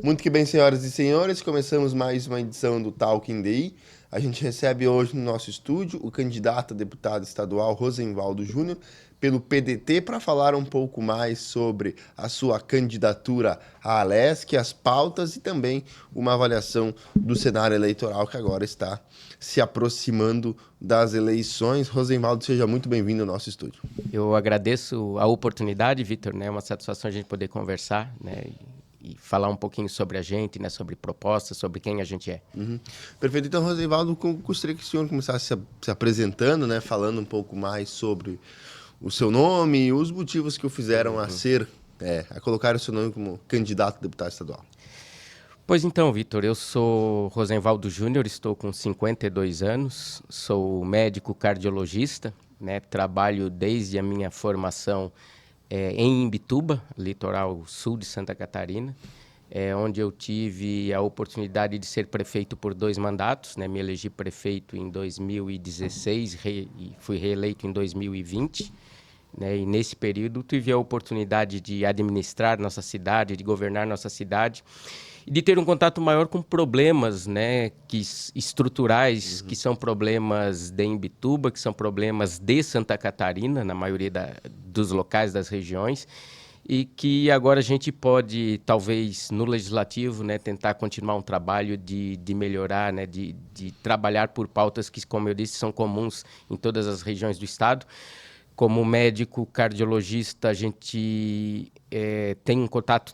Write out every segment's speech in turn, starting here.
Muito que bem, senhoras e senhores, começamos mais uma edição do Talking DI. A gente recebe hoje no nosso estúdio o candidato a deputado estadual Rosenvaldo Júnior, pelo PDT, para falar um pouco mais sobre a sua candidatura à Alesc, as pautas e também uma avaliação do cenário eleitoral que agora está se aproximando das eleições. Rosenvaldo, seja muito bem-vindo ao nosso estúdio. Eu agradeço a oportunidade, Vitor, né? É uma satisfação a gente poder conversar, né? E falar um pouquinho sobre a gente, né? Sobre propostas, sobre quem a gente é. Perfeito. Então, Rosenvaldo, gostaria que o senhor começasse se apresentando, né? Falando um pouco mais sobre o seu nome e os motivos que o fizeram a colocar o seu nome como candidato a deputado estadual. Pois então, Vitor, eu sou Rosenvaldo Júnior, estou com 52 anos, sou médico cardiologista, né? Trabalho desde a minha formação em Imbituba, litoral sul de Santa Catarina, onde eu tive a oportunidade de ser prefeito por 2 mandatos, né? Me elegi prefeito em 2016 e fui reeleito em 2020. Né? E nesse período tive a oportunidade de administrar nossa cidade, de governar nossa cidade e de ter um contato maior com problemas, né, estruturais, que são problemas de Imbituba, que são problemas de Santa Catarina, na maioria dos locais, das regiões, e que agora a gente pode, talvez, no Legislativo, né, tentar continuar um trabalho de melhorar, né, de trabalhar por pautas que, como eu disse, são comuns em todas as regiões do Estado. Como médico cardiologista, a gente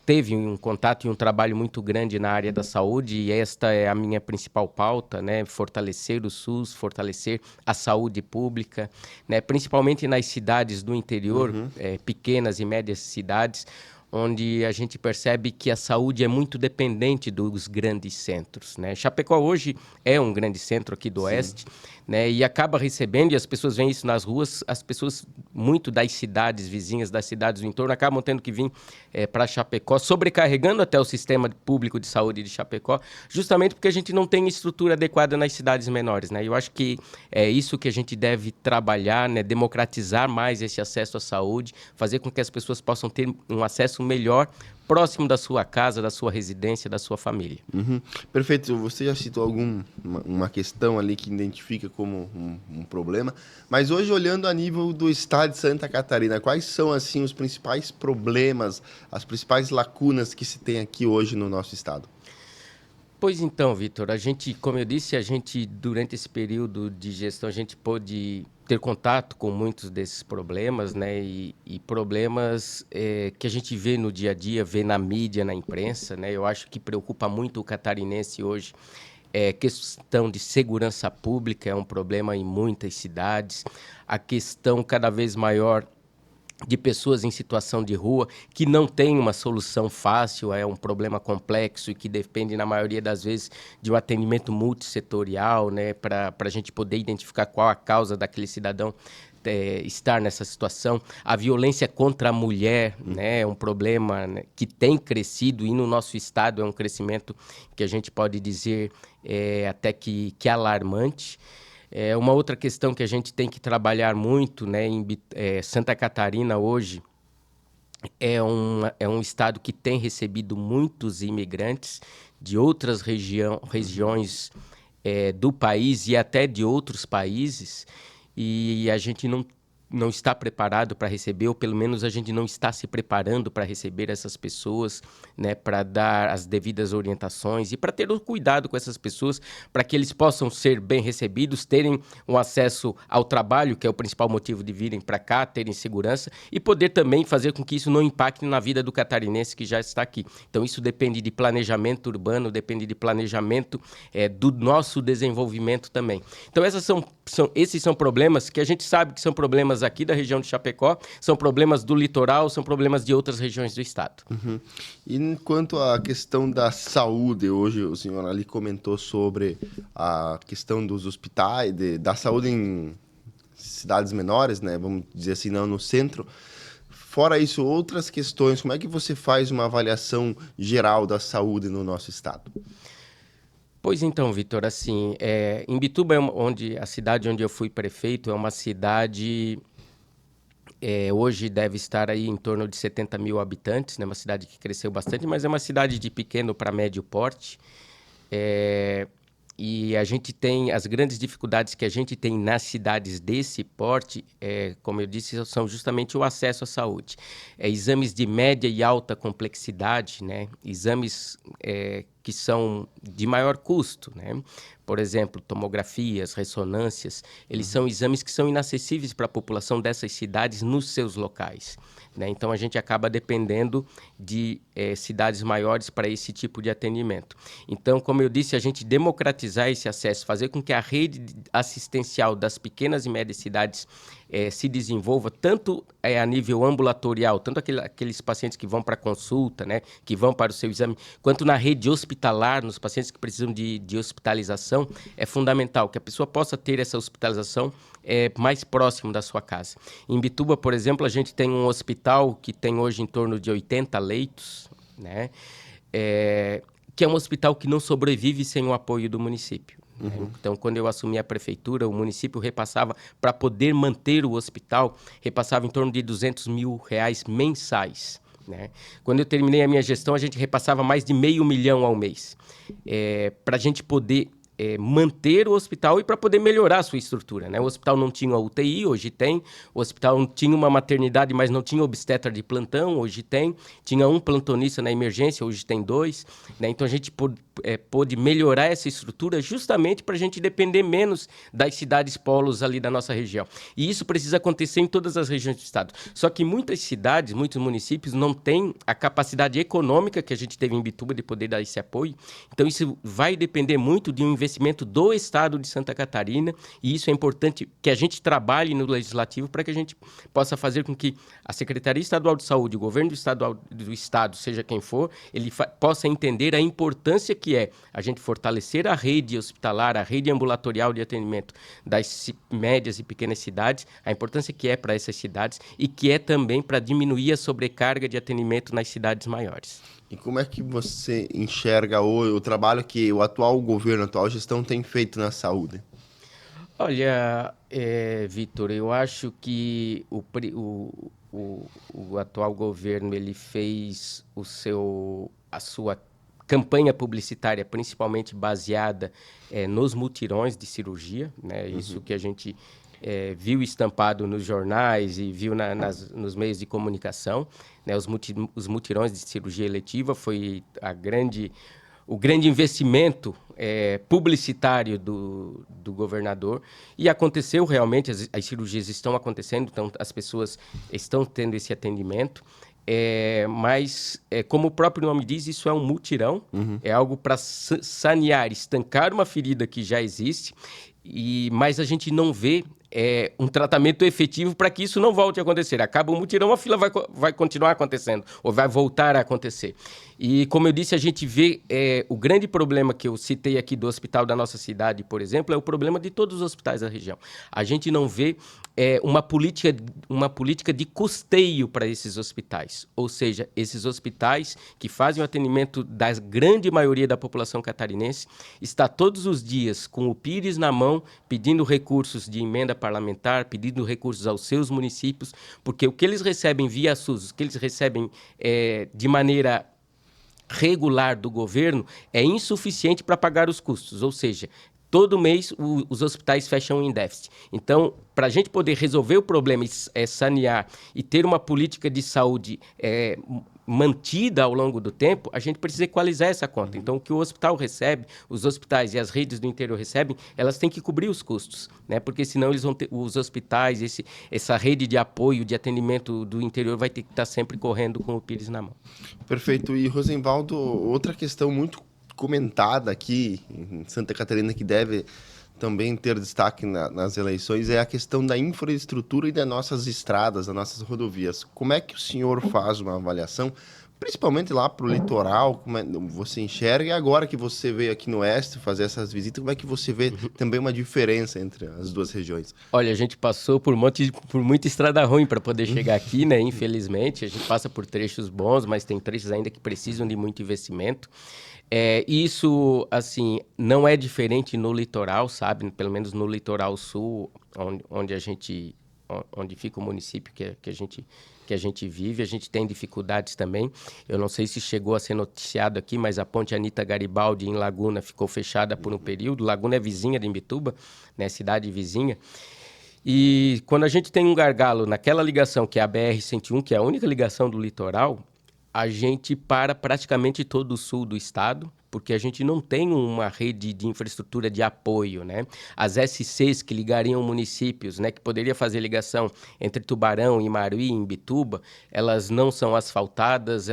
teve um contato e um trabalho muito grande na área da saúde, e esta é a minha principal pauta, né? Fortalecer o SUS, fortalecer a saúde pública, né? Principalmente nas cidades do interior, pequenas e médias cidades, onde a gente percebe que a saúde é muito dependente dos grandes centros, né? Chapecó hoje é um grande centro aqui do Sim. Oeste, né? E acaba recebendo, e as pessoas veem isso nas ruas, as pessoas muito das cidades vizinhas, das cidades do entorno, acabam tendo que vir para Chapecó, sobrecarregando até o sistema público de saúde de Chapecó, justamente porque a gente não tem estrutura adequada nas cidades menores, né? Eu acho que é isso que a gente deve trabalhar, né? Democratizar mais esse acesso à saúde, fazer com que as pessoas possam ter um acesso melhor, próximo da sua casa, da sua residência, da sua família. Perfeito. Você já citou uma questão ali que identifica como um problema, mas hoje olhando a nível do estado de Santa Catarina, quais são assim os principais problemas, as principais lacunas que se tem aqui hoje no nosso estado? Pois então, Vitor, a gente, como eu disse, a gente, durante esse período de gestão, a gente pôde ter contato com muitos desses problemas, né? E problemas que a gente vê no dia a dia, vê na mídia, na imprensa, né? Eu acho que preocupa muito o catarinense hoje. Questão de segurança pública é um problema em muitas cidades. A questão cada vez maior de pessoas em situação de rua, que não tem uma solução fácil, é um problema complexo e que depende, na maioria das vezes, de um atendimento multissetorial, né, para a gente poder identificar qual a causa daquele cidadão estar nessa situação. A violência contra a mulher, né, é um problema, né, que tem crescido, e no nosso estado é um crescimento que a gente pode dizer até que alarmante. Uma outra questão que a gente tem que trabalhar muito, né, Santa Catarina hoje é um estado que tem recebido muitos imigrantes de outras regiões do país e até de outros países, e a gente não está preparado para receber, ou pelo menos a gente não está se preparando para receber essas pessoas, né, para dar as devidas orientações e para ter o cuidado com essas pessoas, para que eles possam ser bem recebidos, terem um acesso ao trabalho, que é o principal motivo de virem para cá, terem segurança, e poder também fazer com que isso não impacte na vida do catarinense que já está aqui. Então isso depende de planejamento urbano, depende de planejamento do nosso desenvolvimento também. Então esses são problemas que a gente sabe que são problemas aqui da região de Chapecó, são problemas do litoral, são problemas de outras regiões do estado. E quanto à questão da saúde, hoje o senhor ali comentou sobre a questão dos hospitais, da saúde em cidades menores, né? Vamos dizer assim, não no centro. Fora isso, outras questões, como é que você faz uma avaliação geral da saúde no nosso estado? Pois então, Vitor, assim, Imbituba, a cidade onde eu fui prefeito, é uma cidade Hoje deve estar aí em torno de 70 mil habitantes, né? Uma cidade que cresceu bastante, mas é uma cidade de pequeno para médio porte. É, e a gente tem as grandes dificuldades que a gente tem nas cidades desse porte, como eu disse, são justamente o acesso à saúde. Exames de média e alta complexidade, né? Exames que são de maior custo, né? Por exemplo, tomografias, ressonâncias, eles são exames que são inacessíveis para a população dessas cidades nos seus locais, né? Então, a gente acaba dependendo de cidades maiores para esse tipo de atendimento. Então, como eu disse, a gente democratizar esse acesso, fazer com que a rede assistencial das pequenas e médias cidades se desenvolva, tanto a nível ambulatorial, tanto aqueles pacientes que vão para consulta, né, que vão para o seu exame, quanto na rede hospitalar, nos pacientes que precisam de hospitalização, é fundamental que a pessoa possa ter essa hospitalização mais próximo da sua casa. Em Imbituba, por exemplo, a gente tem um hospital que tem hoje em torno de 80 leitos, né, que é um hospital que não sobrevive sem o apoio do município. Então, quando eu assumi a prefeitura, o município repassava, para poder manter o hospital, repassava em torno de R$200 mil mensais, né? Quando eu terminei a minha gestão, a gente repassava mais de R$500 mil ao mês, para a gente poder manter o hospital e para poder melhorar a sua estrutura, né? O hospital não tinha UTI, hoje tem. O hospital tinha uma maternidade, mas não tinha obstetra de plantão, hoje tem. Tinha um plantonista na emergência, hoje tem 2, né? Então, a gente pôde melhorar essa estrutura justamente para a gente depender menos das cidades polos ali da nossa região. E isso precisa acontecer em todas as regiões do estado. Só que muitas cidades, muitos municípios não têm a capacidade econômica que a gente teve em Imbituba de poder dar esse apoio. Então, isso vai depender muito de um investimento do Estado de Santa Catarina, e isso é importante que a gente trabalhe no Legislativo para que a gente possa fazer com que a Secretaria Estadual de Saúde, o governo do Estado, seja quem for, ele possa entender a importância que é a gente fortalecer a rede hospitalar, a rede ambulatorial de atendimento das médias e pequenas cidades, a importância que é para essas cidades e que é também para diminuir a sobrecarga de atendimento nas cidades maiores. E como é que você enxerga o trabalho que o atual governo, a atual gestão tem feito na saúde? Olha, Vitor, eu acho que o atual governo ele fez a sua campanha publicitária principalmente baseada nos mutirões de cirurgia, né? Isso que a gente viu estampado nos jornais e viu nos meios de comunicação, né? Os mutirões de cirurgia eletiva foi o grande investimento publicitário do governador, e aconteceu realmente, as cirurgias estão acontecendo, então as pessoas estão tendo esse atendimento, mas, como o próprio nome diz, isso é um mutirão, é algo para sanear, estancar uma ferida que já existe, mas a gente não vê um tratamento efetivo para que isso não volte a acontecer. Acaba o mutirão, a fila vai continuar acontecendo, ou vai voltar a acontecer. E, como eu disse, a gente vê o grande problema que eu citei aqui do hospital da nossa cidade, por exemplo, é o problema de todos os hospitais da região. A gente não vê uma política de custeio para esses hospitais. Ou seja, esses hospitais que fazem o atendimento da grande maioria da população catarinense está todos os dias com o pires na mão, pedindo recursos de emenda parlamentar, pedindo recursos aos seus municípios, porque o que eles recebem via SUS, o que eles recebem de maneira regular do governo é insuficiente para pagar os custos, ou seja, todo mês os hospitais fecham em déficit. Então, para a gente poder resolver o problema, sanear e ter uma política de saúde mantida ao longo do tempo, a gente precisa equalizar essa conta. Então, o que o hospital recebe, os hospitais e as redes do interior recebem, elas têm que cobrir os custos, né? Porque senão eles vão ter, os hospitais, essa rede de apoio, de atendimento do interior vai ter que estar sempre correndo com o pires na mão. Perfeito. E, Rosenvaldo, outra questão muito comentada aqui em Santa Catarina que deve também ter destaque nas eleições é a questão da infraestrutura e das nossas estradas, das nossas rodovias. Como é que o senhor faz uma avaliação, principalmente lá para o litoral, como você enxerga, e agora que você veio aqui no Oeste fazer essas visitas, como é que você vê também uma diferença entre as duas regiões? Olha, a gente passou por muita estrada ruim para poder chegar aqui, né? Infelizmente, a gente passa por trechos bons, mas tem trechos ainda que precisam de muito investimento. Isso, assim, não é diferente no litoral, sabe? Pelo menos no litoral sul, onde onde fica o município que a gente vive. A gente tem dificuldades também. Eu não sei se chegou a ser noticiado aqui, mas a ponte Anita Garibaldi em Laguna ficou fechada por um período. Laguna é vizinha de Imbituba, né, cidade vizinha. E quando a gente tem um gargalo naquela ligação, que é a BR-101, que é a única ligação do litoral, a gente para praticamente todo o sul do estado, porque a gente não tem uma rede de infraestrutura de apoio, né? As SCs que ligariam municípios, né, que poderia fazer ligação entre Tubarão, Imaruí e Imbituba, elas não são asfaltadas,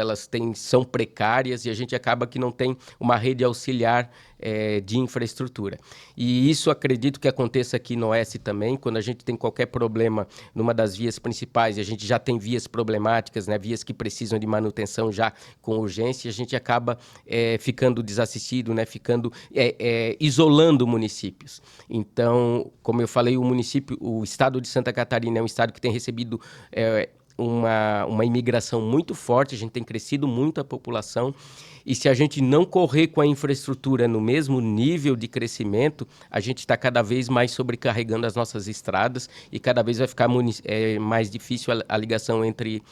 são precárias e a gente acaba que não tem uma rede auxiliar de infraestrutura. E isso acredito que aconteça aqui no Oeste também, quando a gente tem qualquer problema numa das vias principais, e a gente já tem vias problemáticas, né, vias que precisam de manutenção já com urgência, a gente acaba ficando desassistido, né, isolando municípios. Então, como eu falei, o estado de Santa Catarina é um estado que tem recebido uma imigração muito forte, a gente tem crescido muito a população, e se a gente não correr com a infraestrutura no mesmo nível de crescimento, a gente está cada vez mais sobrecarregando as nossas estradas e cada vez vai ficar mais difícil a ligação entre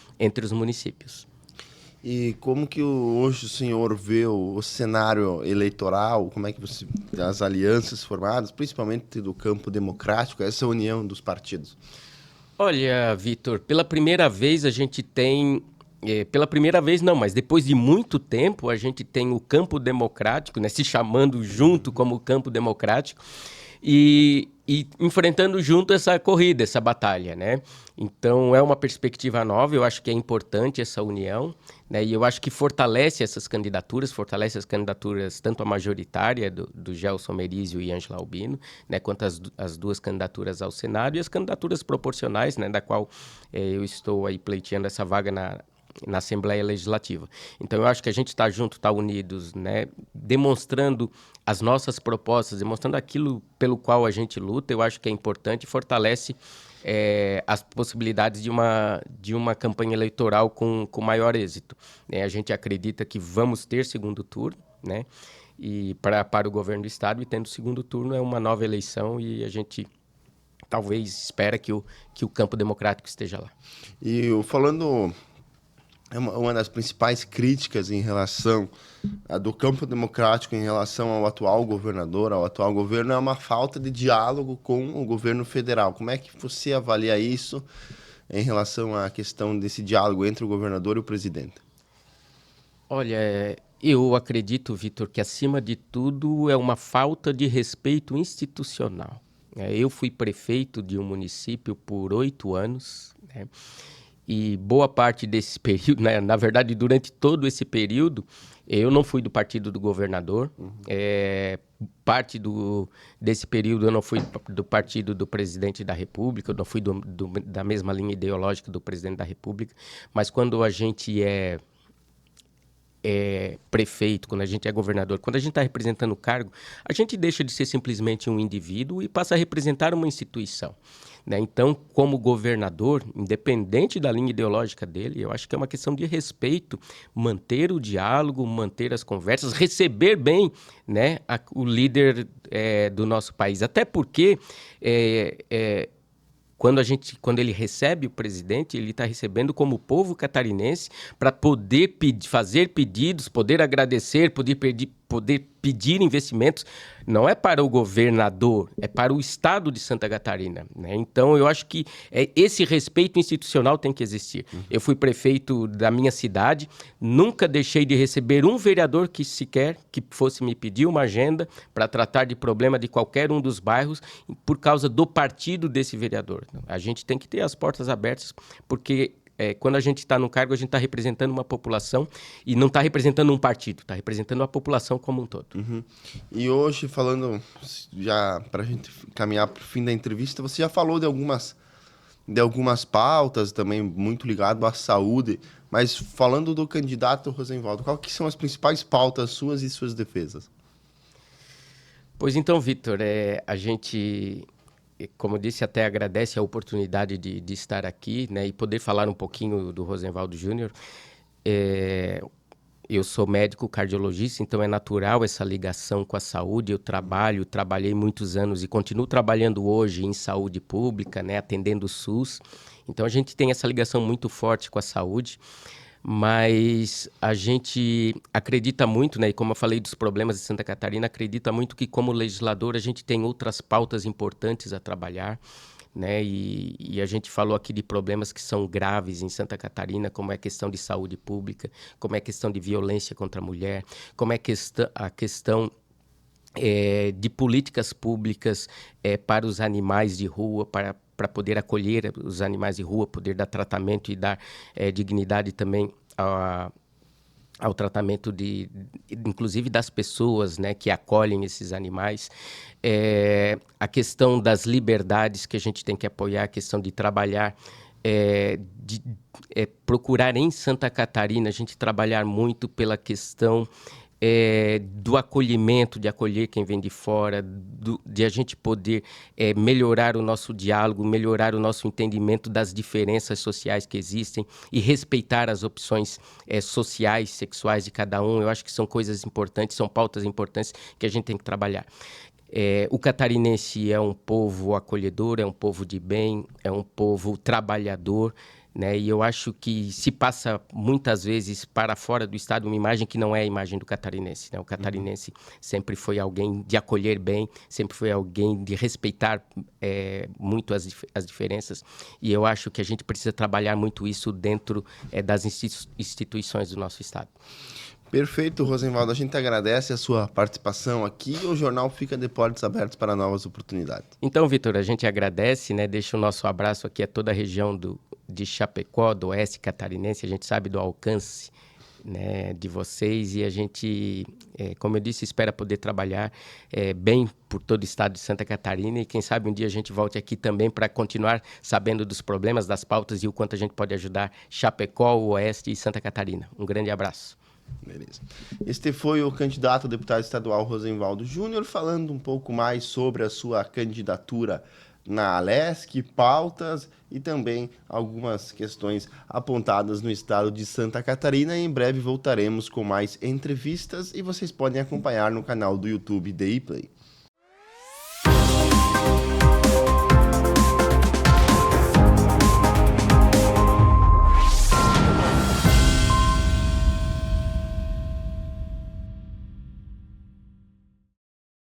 os municípios. E como que hoje o senhor vê o cenário eleitoral, como é que as alianças formadas, principalmente do campo democrático, essa união dos partidos? Olha, Vitor, pela primeira vez a gente tem... pela primeira vez não, mas depois de muito tempo a gente tem o campo democrático, né, se chamando junto como campo democrático e enfrentando junto essa corrida, essa batalha, né? Então é uma perspectiva nova, eu acho que é importante essa união, né? E eu acho que fortalece as candidaturas tanto a majoritária do Gelson Merizio e Ângela Albino, né, quanto as duas candidaturas ao Senado e as candidaturas proporcionais, né, da qual eu estou aí pleiteando essa vaga na Assembleia Legislativa. Então, eu acho que a gente está junto, está unidos, né? Demonstrando as nossas propostas, demonstrando aquilo pelo qual a gente luta, eu acho que é importante e fortalece as possibilidades de uma campanha eleitoral com maior êxito. A gente acredita que vamos ter segundo turno, né? E para o governo do Estado, e tendo segundo turno é uma nova eleição e a gente talvez espera que o campo democrático esteja lá. E falando... Uma das principais críticas em relação do campo democrático em relação ao atual governador, ao atual governo, é uma falta de diálogo com o governo federal. Como é que você avalia isso em relação à questão desse diálogo entre o governador e o presidente? Olha, eu acredito, Vitor, que acima de tudo é uma falta de respeito institucional. Eu fui prefeito de um município por 8 anos, né? E boa parte desse período, né, na verdade, durante todo esse período, eu não fui do partido do governador. Parte desse período eu não fui do partido do presidente da República, eu não fui da mesma linha ideológica do presidente da República. Mas quando a gente é prefeito, quando a gente é governador, quando a gente está representando o cargo, a gente deixa de ser simplesmente um indivíduo e passa a representar uma instituição, né? Então, como governador, independente da linha ideológica dele, eu acho que é uma questão de respeito, manter o diálogo, manter as conversas, receber bem, né, o líder do nosso país. Até porque quando ele recebe o presidente, ele está recebendo como povo catarinense para poder fazer pedidos, poder agradecer, poder pedir investimentos. Não é para o governador, é para o estado de Santa Catarina, né? Então, eu acho que esse respeito institucional tem que existir. Eu fui prefeito da minha cidade, nunca deixei de receber um vereador que fosse me pedir uma agenda para tratar de problema de qualquer um dos bairros por causa do partido desse vereador. A gente tem que ter as portas abertas, porque quando a gente está no cargo, a gente está representando uma população e não está representando um partido, está representando a população como um todo. Uhum. E hoje, falando, já para a gente caminhar para o fim da entrevista, você já falou de algumas pautas também muito ligado à saúde, mas falando do candidato Rosenvaldo, quais que são as principais pautas suas e suas defesas? Pois então, Vitor, a gente... Como eu disse, até agradece a oportunidade de estar aqui, né, e poder falar um pouquinho do Rosenvaldo Júnior. Eu sou médico cardiologista, então é natural essa ligação com a saúde. Eu trabalhei muitos anos e continuo trabalhando hoje em saúde pública, né, atendendo o SUS. Então a gente tem essa ligação muito forte com a saúde, mas a gente acredita muito, né, e como eu falei dos problemas de Santa Catarina, acredita muito que como legislador a gente tem outras pautas importantes a trabalhar, né? E a gente falou aqui de problemas que são graves em Santa Catarina, como é a questão de saúde pública, como é a questão de violência contra a mulher, como é a questão de políticas públicas para os animais de rua, para poder acolher os animais de rua, poder dar tratamento e dar dignidade também ao tratamento inclusive das pessoas, né, que acolhem esses animais. A questão das liberdades que a gente tem que apoiar, a questão de trabalhar, procurar em Santa Catarina, a gente trabalhar muito pela questão do acolhimento, de acolher quem vem de fora, de a gente poder melhorar o nosso diálogo, melhorar o nosso entendimento das diferenças sociais que existem e respeitar as opções sociais, sexuais de cada um. Eu acho que são coisas importantes, são pautas importantes que a gente tem que trabalhar. O catarinense é um povo acolhedor, é um povo de bem, é um povo trabalhador, né? E eu acho que se passa muitas vezes para fora do estado uma imagem que não é a imagem do catarinense, né? O catarinense sempre foi alguém de acolher bem, sempre foi alguém de respeitar muito as diferenças, e eu acho que a gente precisa trabalhar muito isso dentro das instituições do nosso estado. Perfeito, Rosenvaldo. A gente agradece a sua participação aqui e o jornal fica de portas abertas para novas oportunidades. Então, Vitor, a gente agradece, né? Deixa o nosso abraço aqui a toda a região de Chapecó, do Oeste Catarinense. A gente sabe do alcance, né, de vocês, e a gente, como eu disse, espera poder trabalhar bem por todo o estado de Santa Catarina, e quem sabe um dia a gente volte aqui também para continuar sabendo dos problemas, das pautas e o quanto a gente pode ajudar Chapecó, o Oeste e Santa Catarina. Um grande abraço. Beleza. Este foi o candidato a deputado estadual Rosenvaldo Júnior, falando um pouco mais sobre a sua candidatura na Alesc, pautas e também algumas questões apontadas no estado de Santa Catarina. Em breve voltaremos com mais entrevistas e vocês podem acompanhar no canal do YouTube DI Play.